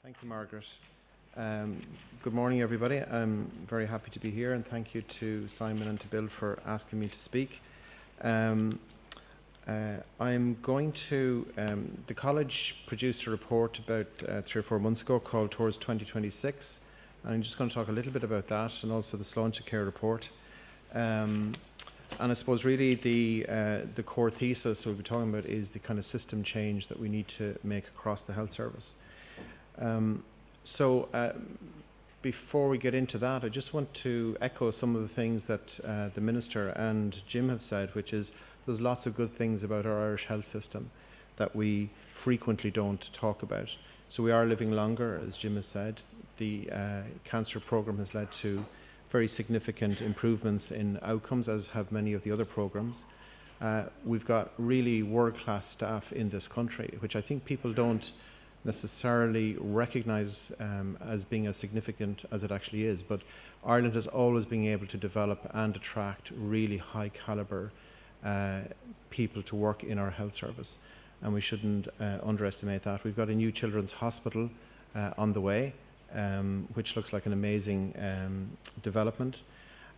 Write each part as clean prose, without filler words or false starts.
Thank you, Margaret. Good morning, everybody. I'm very happy to be here, and thank you to Simon and to Bill for asking me to speak. I'm going to, the college produced a report about 3 or 4 months ago called Towards 2026, and I'm just going to talk a little bit about that and also the Sláinte Care report. And I suppose really the core thesis we'll be talking about is the kind of system change that we need to make across the health service. Before we get into that, I just want to echo some of the things that the Minister and Jim have said, which is there's lots of good things about our Irish health system that we frequently don't talk about. So we are living longer, as Jim has said. The cancer programme has led to very significant improvements in outcomes, as have many of the other programmes. We've got really world-class staff in this country, which I think people don't necessarily recognise as being as significant as it actually is. But Ireland has always been able to develop and attract really high calibre people to work in our health service, and we shouldn't underestimate that. We've got a new children's hospital on the way, which looks like an amazing development.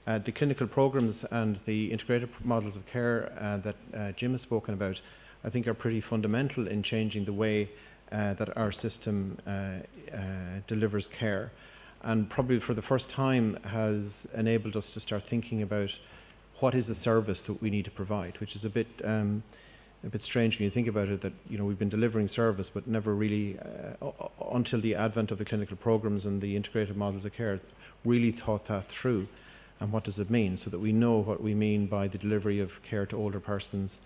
The clinical programmes and the integrated models of care that Jim has spoken about, I think, are pretty fundamental in changing the way that our system delivers care, and probably for the first time has enabled us to start thinking about what is the service that we need to provide, which is a bit strange when you think about it, that we've been delivering service but never really until the advent of the clinical programs and the integrated models of care really thought that through, and what does it mean, so that we know what we mean by the delivery of care to older persons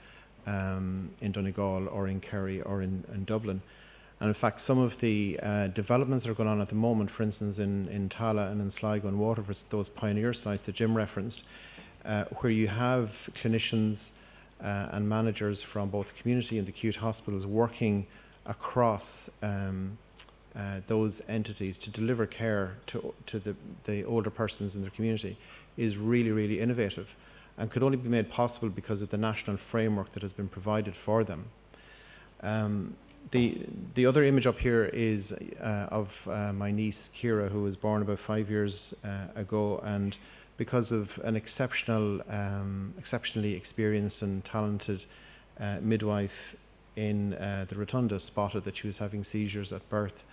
in Donegal or in Kerry or in Dublin. And in fact, some of the developments that are going on at the moment, for instance in Tala and in Sligo and Waterford, those pioneer sites that Jim referenced, where you have clinicians and managers from both the community and the acute hospitals working across those entities to deliver care to the older persons in their community, is really, really innovative, and could only be made possible because of the national framework that has been provided for them. The other image up here is of my niece Ciara, who was born about 5 years ago, and because of an exceptionally experienced and talented midwife in the Rotunda spotted that she was having seizures at birth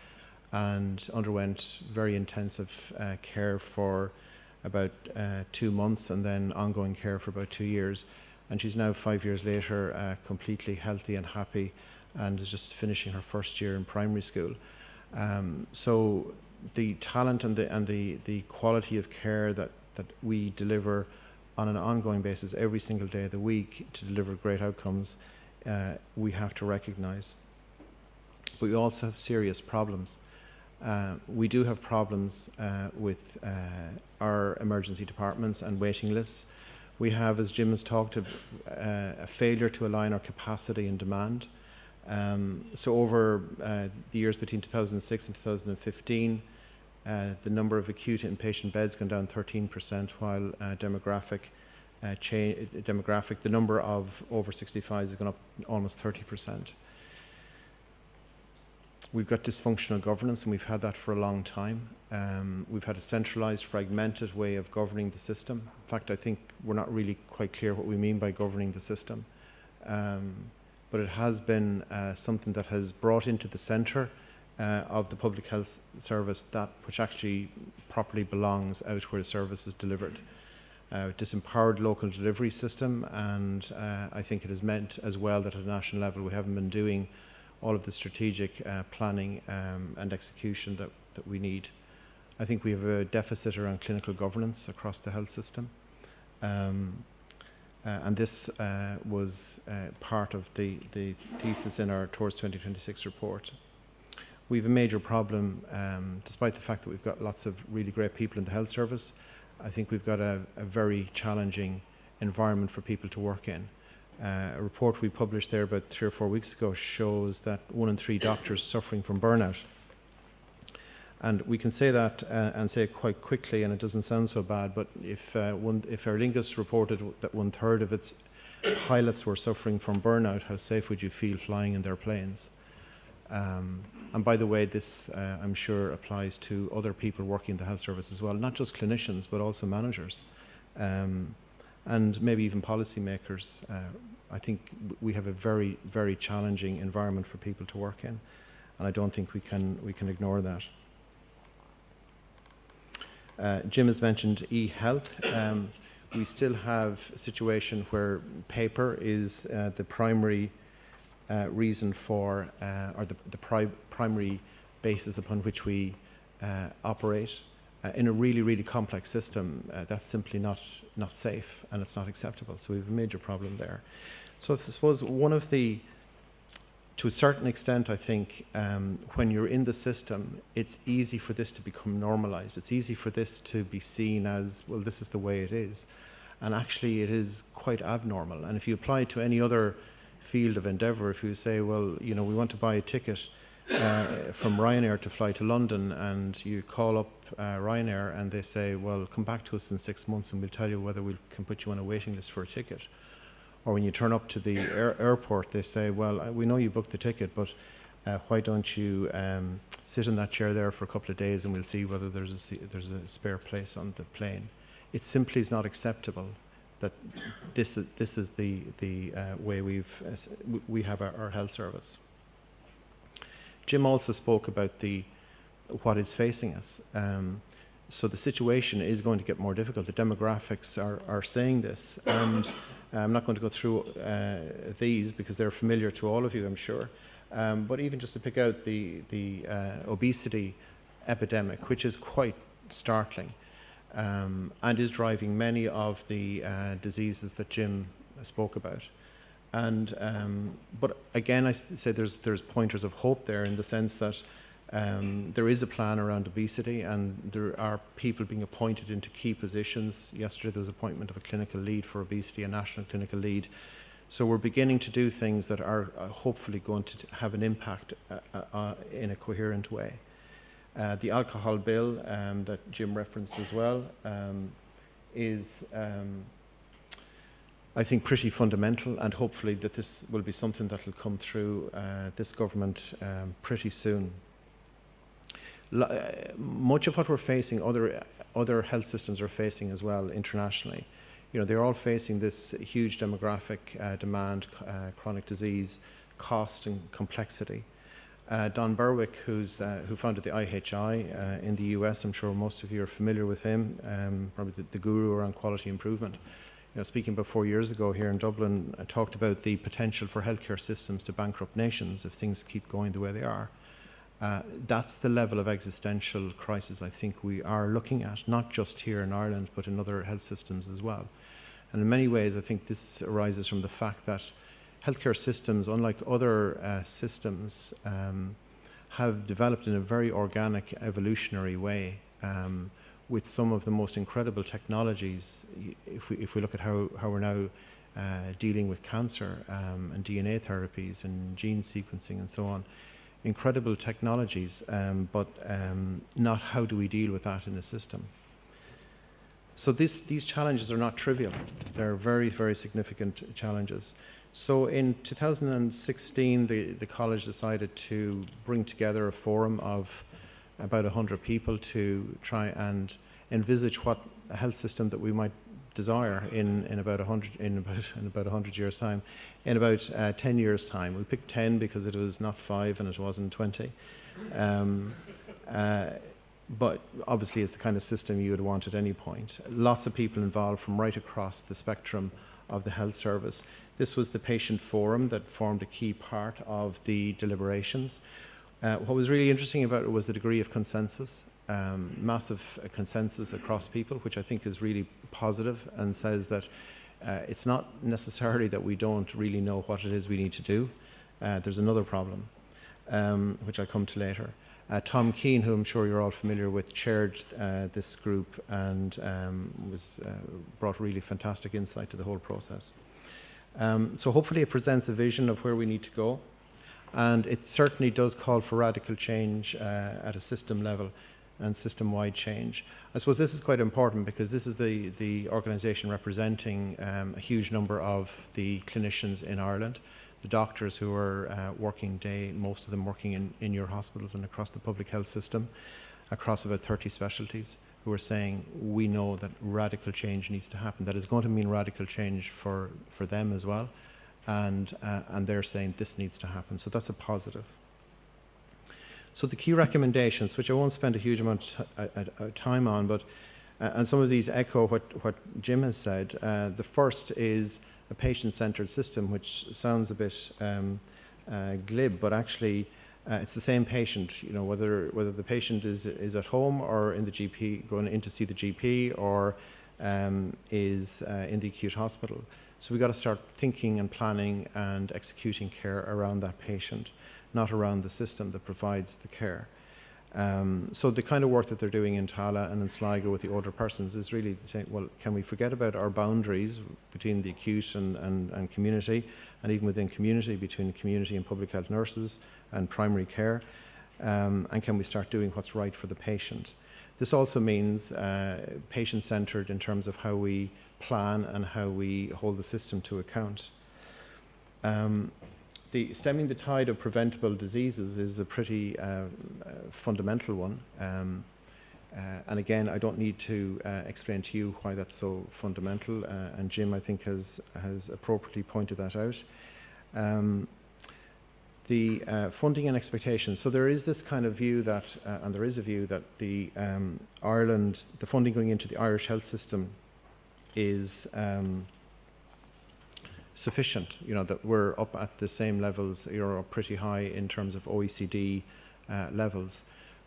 and underwent very intensive care for about 2 months, and then ongoing care for about 2 years. And she's now 5 years later completely healthy and happy, and is just finishing her first year in primary school. So the talent and the quality of care that we deliver on an ongoing basis every single day of the week to deliver great outcomes, we have to recognise. But we also have serious problems. We do have problems with our emergency departments and waiting lists. We have, as Jim has talked about, a failure to align our capacity and demand. So over the years between 2006 and 2015, the number of acute inpatient beds gone down 13%, while the number of over 65s has gone up almost 30%. We've got dysfunctional governance, and we've had that for a long time. We've had a centralised, fragmented way of governing the system. In fact, I think we're not really quite clear what we mean by governing the system. But it has been something that has brought into the centre of the public health service that which actually properly belongs out where the service is delivered. Disempowered local delivery system, and I think it has meant as well that at a national level we haven't been doing all of the strategic planning and execution that we need. I think we have a deficit around clinical governance across the health system. And this was part of the thesis in our Towards 2026 report. We have a major problem, despite the fact that we've got lots of really great people in the health service. I think we've got a very challenging environment for people to work in. A report we published there about 3 or 4 weeks ago shows that 1 in 3 doctors suffering from burnout. And we can say that and say it quite quickly, and it doesn't sound so bad, but if Aer Lingus reported that 1/3 of its pilots were suffering from burnout, how safe would you feel flying in their planes? And by the way, this I'm sure applies to other people working in the health service as well, not just clinicians, but also managers, and maybe even policymakers. I think we have a very, very challenging environment for people to work in, and I don't think we can ignore that. Jim has mentioned e-health. We still have a situation where paper is the primary reason for, or the primary basis upon which we operate. In a really, really complex system, that's simply not safe, and it's not acceptable. So we have a major problem there. So I suppose one of the, to a certain extent, I think, when you're in the system, it's easy for this to become normalized. It's easy for this to be seen as, well, this is the way it is. And actually, it is quite abnormal. And if you apply it to any other field of endeavour, if you say, well, you know, we want to buy a ticket from Ryanair to fly to London, and you call up Ryanair and they say, well, come back to us in 6 months and we'll tell you whether we can put you on a waiting list for a ticket. Or when you turn up to the airport, they say, well, we know you booked the ticket, but why don't you sit in that chair there for a couple of days and we'll see whether there's a spare place on the plane. It simply is not acceptable that this is the way we have our health service. Jim also spoke about what is facing us. So the situation is going to get more difficult. The demographics are saying this, and I'm not going to go through these because they're familiar to all of you, I'm sure. But even just to pick out the obesity epidemic, which is quite startling, and is driving many of the diseases that Jim spoke about. And but again, I say there's pointers of hope there, in the sense that there is a plan around obesity, and there are people being appointed into key positions. Yesterday there was appointment of a clinical lead for obesity, a national clinical lead. So we're beginning to do things that are hopefully going to have an impact in a coherent way. The alcohol bill that Jim referenced as well is, I think, pretty fundamental, and hopefully that this will be something that will come through this government pretty soon. Much of what we're facing, other health systems are facing as well internationally. You know, they're all facing this huge demographic demand, chronic disease, cost and complexity. Don Berwick, who founded the IHI in the US, I'm sure most of you are familiar with him, probably the guru around quality improvement. You know, speaking about 4 years ago here in Dublin, talked about the potential for healthcare systems to bankrupt nations if things keep going the way they are. That's the level of existential crisis I think we are looking at, not just here in Ireland, but in other health systems as well. And in many ways, I think this arises from the fact that healthcare systems, unlike other systems, have developed in a very organic, evolutionary way, with some of the most incredible technologies. If we look at how we're now dealing with cancer and DNA therapies and gene sequencing and so on, incredible technologies, but not how do we deal with that in a system. So these challenges are not trivial. They're very, very significant challenges. So in 2016, the college decided to bring together a forum of about 100 people to try and envisage what a health system that we might desire in about 100 years' time, in about 10 years' time. We picked 10 because it was not 5 and it wasn't 20. But obviously it's the kind of system you would want at any point. Lots of people involved from right across the spectrum of the health service. This was the patient forum that formed a key part of the deliberations. What was really interesting about it was the degree of consensus, massive consensus across people, which I think is really positive and says that it's not necessarily that we don't really know what it is we need to do. There's another problem, which I'll come to later. Tom Keane, who I'm sure you're all familiar with, chaired this group and brought really fantastic insight to the whole process. So hopefully it presents a vision of where we need to go, and it certainly does call for radical change at a system level and system-wide change. I suppose this is quite important because this is the organisation representing a huge number of the clinicians in Ireland. the doctors who are working most of them working in your hospitals and across the public health system, across about 30 specialties, who are saying, we know that radical change needs to happen. That is going to mean radical change for them as well. And they're saying this needs to happen. So that's a positive. So the key recommendations, which I won't spend a huge amount of time on, but and some of these echo what Jim has said. The first is a patient-centered system, which sounds a bit glib, but actually it's the same patient. You know, whether the patient is at home or in the GP, going in to see the GP, or is in the acute hospital. So we've got to start thinking and planning and executing care around that patient, not around the system that provides the care. So the kind of work that they're doing in Tala and in Sligo with the older persons is really saying, well, can we forget about our boundaries between the acute and community, and even within community, between community and public health nurses and primary care, and can we start doing what's right for the patient? This also means patient-centred in terms of how we plan and how we hold the system to account. The stemming the tide of preventable diseases is a pretty fundamental one. And again, I don't need to explain to you why that's so fundamental. And Jim, I think, has appropriately pointed that out. The funding and expectations. So there is this kind of view that, and there is a view that the funding going into the Irish health system is sufficient, you know, that we're up at the same levels, you're pretty high in terms of OECD levels.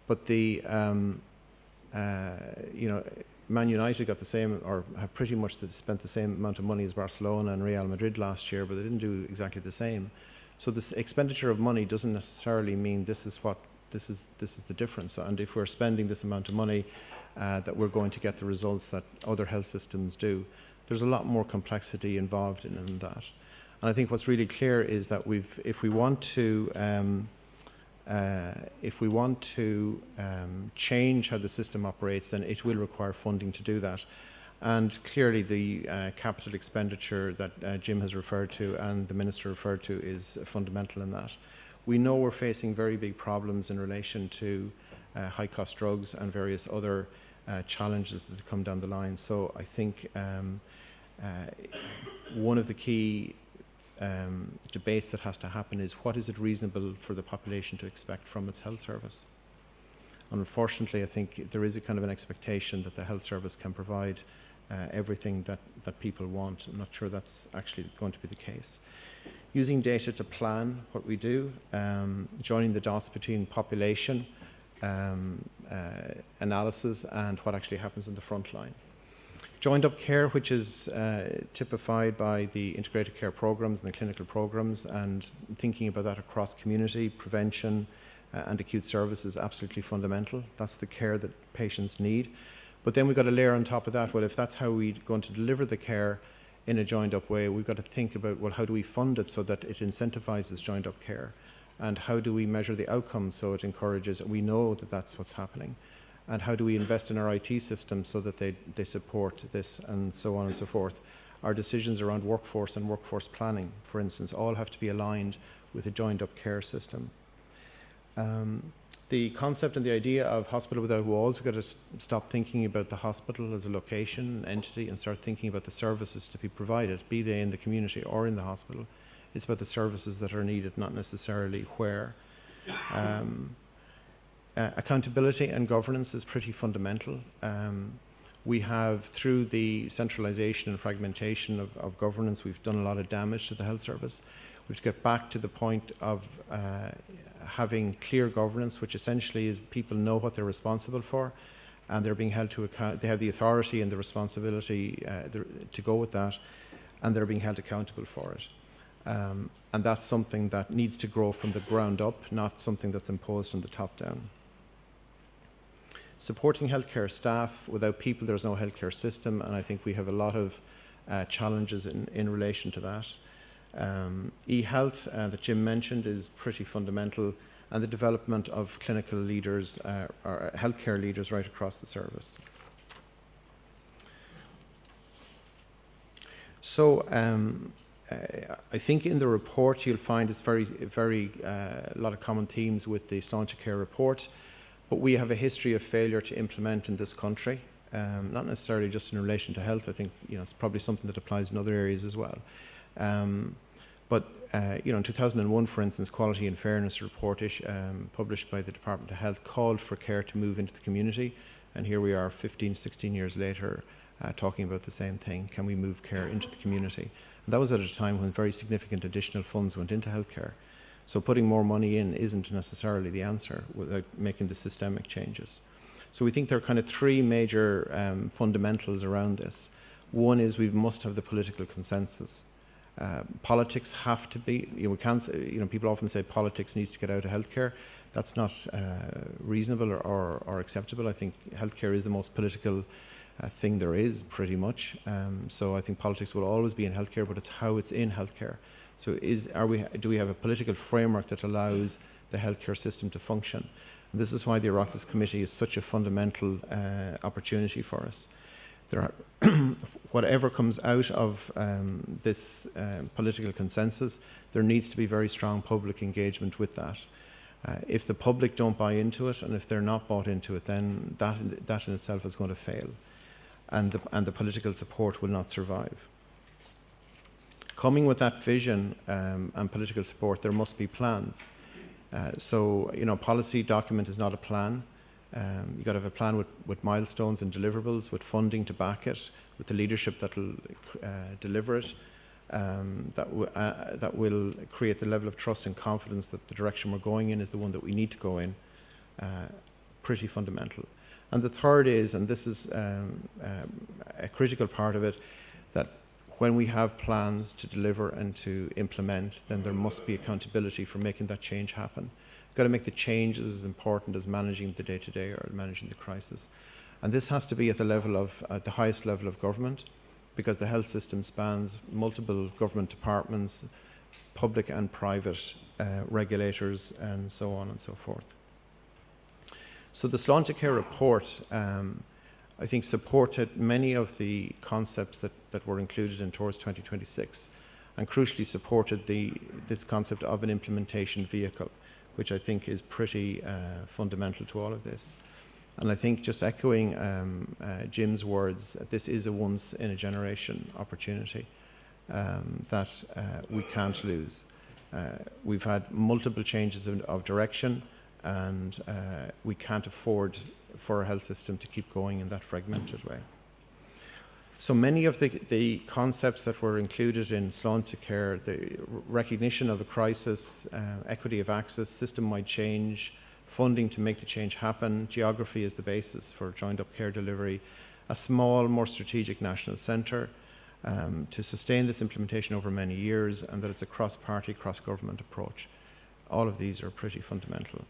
But the, you know, Man United got the same, or have pretty much spent the same amount of money as Barcelona and Real Madrid last year, but they didn't do exactly the same. So this expenditure of money doesn't necessarily mean this is the difference. And if we're spending this amount of money, that we're going to get the results that other health systems do. There's a lot more complexity involved in that. And I think what's really clear is that if we want to change how the system operates, then it will require funding to do that. And clearly the capital expenditure that Jim has referred to and the Minister referred to is fundamental in that. We know we're facing very big problems in relation to high-cost drugs and various other challenges that come down the line. So I think one of the key debates that has to happen is, what is it reasonable for the population to expect from its health service? And unfortunately, I think there is a kind of an expectation that the health service can provide everything that people want. I'm not sure that's actually going to be the case. Using data to plan what we do, joining the dots between population analysis and what actually happens in the front line. Joined up care, which is typified by the integrated care programs and the clinical programs, and thinking about that across community, prevention and acute services, absolutely fundamental. That's the care that patients need. But then we've got to layer on top of that, well, if that's how we're going to deliver the care in a joined up way, we've got to think about, well, how do we fund it so that it incentivizes joined up care? And how do we measure the outcomes so it encourages, we know that that's what's happening? And how do we invest in our IT systems so that they support this, and so on and so forth? Our decisions around workforce and workforce planning, for instance, all have to be aligned with a joined up care system. The concept and the idea of hospital without walls, we've got to stop thinking about the hospital as a location, entity, and start thinking about the services to be provided, be they in the community or in the hospital. It's about the services that are needed, not necessarily where. Accountability and governance is pretty fundamental. We have, through the centralisation and fragmentation of governance, we've done a lot of damage to the health service. We have to get back to the point of having clear governance, which essentially is people know what they're responsible for, and they're being held to account. They have the authority and the responsibility to go with that, and they're being held accountable for it. And that's something that needs to grow from the ground up, not something that's imposed from the top down. Supporting healthcare staff. Without people, there's no healthcare system, and I think we have a lot of challenges in relation to that. E-health that Jim mentioned is pretty fundamental, and the development of clinical leaders or healthcare leaders right across the service. So I think in the report you'll find it's a lot of common themes with the Sláinte Care report, but we have a history of failure to implement in this country, not necessarily just in relation to health. I think it's probably something that applies in other areas as well. But in 2001, for instance, Quality and Fairness report published by the Department of Health called for care to move into the community, and here we are 15, 16 years later talking about the same thing. Can we move care into the community? And that was at a time when very significant additional funds went into healthcare. So putting more money in isn't necessarily the answer without making the systemic changes. So we think there are kind of three major fundamentals around this. One is we must have the political consensus. Politics have to be, we can't, people often say politics needs to get out of healthcare. That's not reasonable or acceptable. I think healthcare is the most political thing there is, pretty much. So I think politics will always be in healthcare, but it's how it's in healthcare. So do we have a political framework that allows the healthcare system to function? And this is why the Oireachtas Committee is such a fundamental opportunity for us. Whatever comes out of this political consensus, there needs to be very strong public engagement with that. If the public don't buy into it, and if they're not bought into it, then that in itself is going to fail, and the political support will not survive. Coming with that vision and political support, there must be plans. So policy document is not a plan. You've got to have a plan with milestones and deliverables, with funding to back it, with the leadership that will deliver it, that will create the level of trust and confidence that the direction we're going in is the one that we need to go in. Pretty fundamental. And the third is, and this is a critical part of it, that when we have plans to deliver and to implement, then there must be accountability for making that change happen. You've got to make the changes as important as managing the day-to-day or managing the crisis. And this has to be at the level of, at the highest level of government, because the health system spans multiple government departments, public and private regulators, and so on and so forth. So the Sláinte Care report, I think, supported many of the concepts that were included in Towards 2026, and crucially supported this concept of an implementation vehicle, which I think is pretty fundamental to all of this. And I think, just echoing Jim's words, this is a once-in-a-generation opportunity that we can't lose. We've had multiple changes of direction, and we can't afford for our health system to keep going in that fragmented way. So many of the concepts that were included in Sláinte Care, the recognition of a crisis, equity of access, system-wide change, funding to make the change happen, geography is the basis for joined-up care delivery, a small, more strategic national centre to sustain this implementation over many years, and that it's a cross-party, cross-government approach. All of these are pretty fundamental.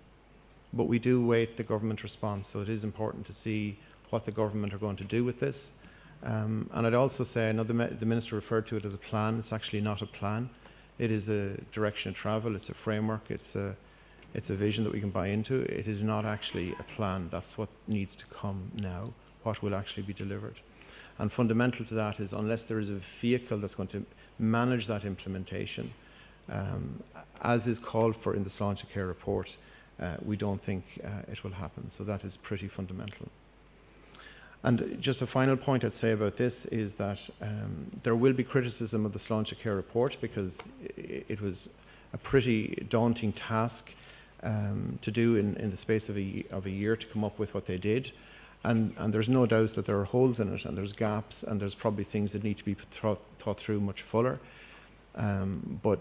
But we do wait the government response, so it is important to see what the government are going to do with this. And I'd also say, I know the Minister referred to it as a plan. It's actually not a plan. It is a direction of travel, it's a framework, it's a vision that we can buy into. It is not actually a plan. That's what needs to come now, what will actually be delivered. And fundamental to that is, unless there is a vehicle that's going to manage that implementation, as is called for in the Sláinte Care report, we don't think it will happen. So that is pretty fundamental. And just a final point I'd say about this is that there will be criticism of the Sláinte Care report, because it was a pretty daunting task to do in the space of a year to come up with what they did. And there's no doubt that there are holes in it, and there's gaps, and there's probably things that need to be thought through much fuller. But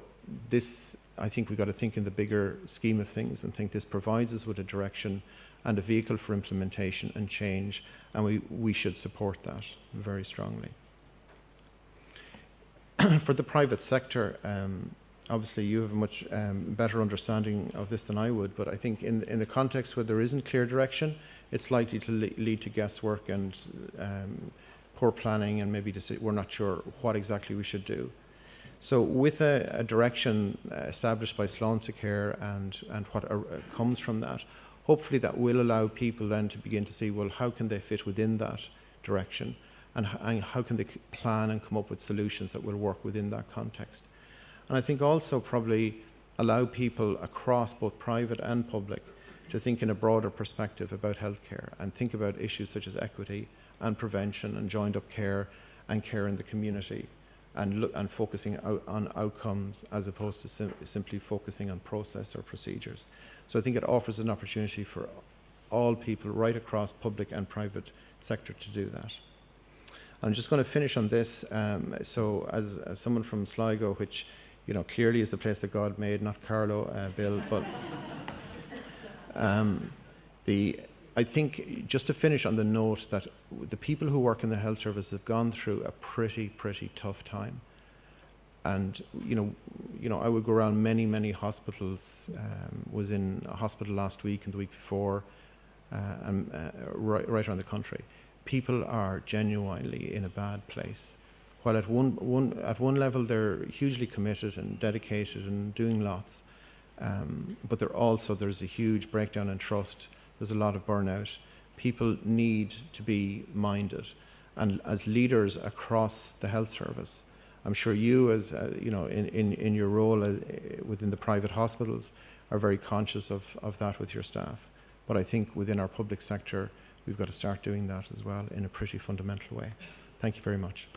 this, I think we've got to think in the bigger scheme of things, and think this provides us with a direction and a vehicle for implementation and change, and we should support that very strongly. For the private sector, obviously you have a much better understanding of this than I would, but I think in the context where there isn't clear direction, it's likely to lead to guesswork and poor planning, and maybe we're not sure what exactly we should do. So with a direction established by Sláinte Care and what comes from that, hopefully that will allow people then to begin to see, well, how can they fit within that direction, and how can they plan and come up with solutions that will work within that context. And I think also probably allow people across both private and public to think in a broader perspective about healthcare and think about issues such as equity and prevention and joined up care and care in the community, and focusing on outcomes as opposed to simply focusing on process or procedures. So I think it offers an opportunity for all people right across public and private sector to do that. I'm just going to finish on this. So as someone from Sligo, which clearly is the place that God made, not Carlow, Bill, but I think just to finish on the note that the people who work in the health service have gone through a pretty tough time. And I would go around many hospitals. Was in a hospital last week and the week before, right around the country. People are genuinely in a bad place. While at one level they're hugely committed and dedicated and doing lots, but there's a huge breakdown in trust. There's a lot of burnout. People need to be minded, and as leaders across the health service, I'm sure you, as in your role within the private hospitals, are very conscious of that with your staff. But I think within our public sector, we've got to start doing that as well in a pretty fundamental way. Thank you very much.